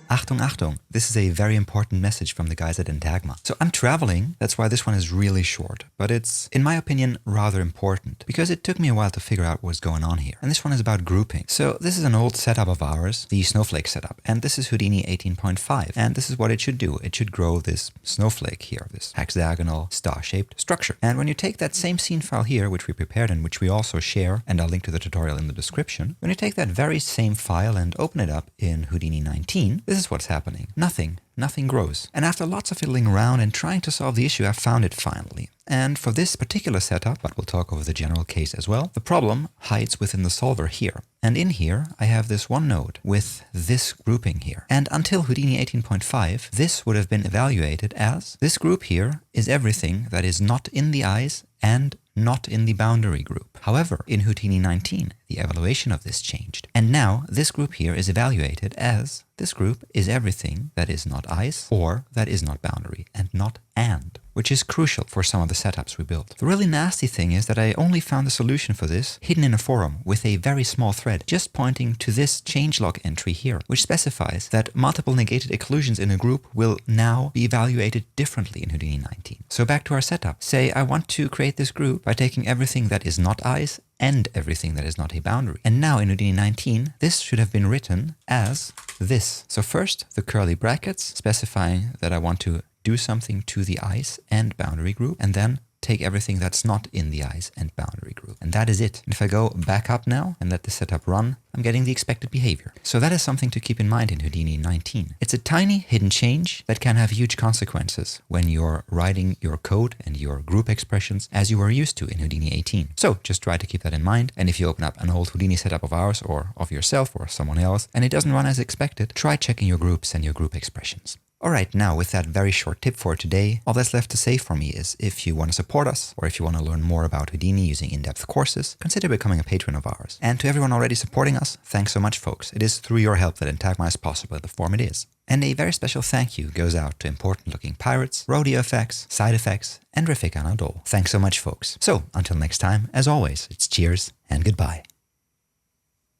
Achtung, Achtung. This is a very important message from the guys at Entagma. So I'm traveling, that's why this one is really short, but it's, in my opinion, rather important because it took me a while to figure out what's going on here. And this one is about grouping. So this is an old setup of ours, the snowflake setup, and this is Houdini 18.5. And this is what it should do. It should grow this snowflake here, this hexagonal star-shaped structure. And when you take that same scene file here, which we prepared and which we also share, and I'll link to the tutorial in the description, when you take that very same file and open it up in Houdini 19, this is what's happening. Nothing grows. And after lots of fiddling around and trying to solve the issue, I found it finally. And for this particular setup, but we'll talk over the general case as well, the problem hides within the solver here. And in here, I have this one node with this grouping here. And until Houdini 18.5, this would have been evaluated as this group here is everything that is not in the eyes and not in the boundary group. However, in Houdini 19, the evaluation of this changed. And now this group here is evaluated as this group is everything that is not eyes or that is not boundary and not and, which is crucial for some of the setups we built. The really nasty thing is that I only found the solution for this hidden in a forum with a very small thread just pointing to this changelog entry here, which specifies that multiple negated occlusions in a group will now be evaluated differently in Houdini 19. So back to our setup. Say I want to create this group by taking everything that is not eyes and everything that is not a boundary. And now in Houdini 19, this should have been written as this. So first, the curly brackets specifying that I want to do something to the eyes and boundary group, and then take everything that's not in the eyes and boundary group. And that is it. And if I go back up now and let the setup run, I'm getting the expected behavior. So that is something to keep in mind in Houdini 19. It's a tiny hidden change that can have huge consequences when you're writing your code and your group expressions as you were used to in Houdini 18. So just try to keep that in mind. And if you open up an old Houdini setup of ours or of yourself or someone else and it doesn't run as expected, try checking your groups and your group expressions. Alright, now with that very short tip for today, all that's left to say for me is if you want to support us, or if you want to learn more about Houdini using in-depth courses, consider becoming a patron of ours. And to everyone already supporting us, thanks so much folks. It is through your help that Entagma is possible in the form it is. And a very special thank you goes out to important looking pirates, rodeo effects, side effects, and Rafik Anadol. Thanks so much folks. So, until next time, as always, it's cheers and goodbye.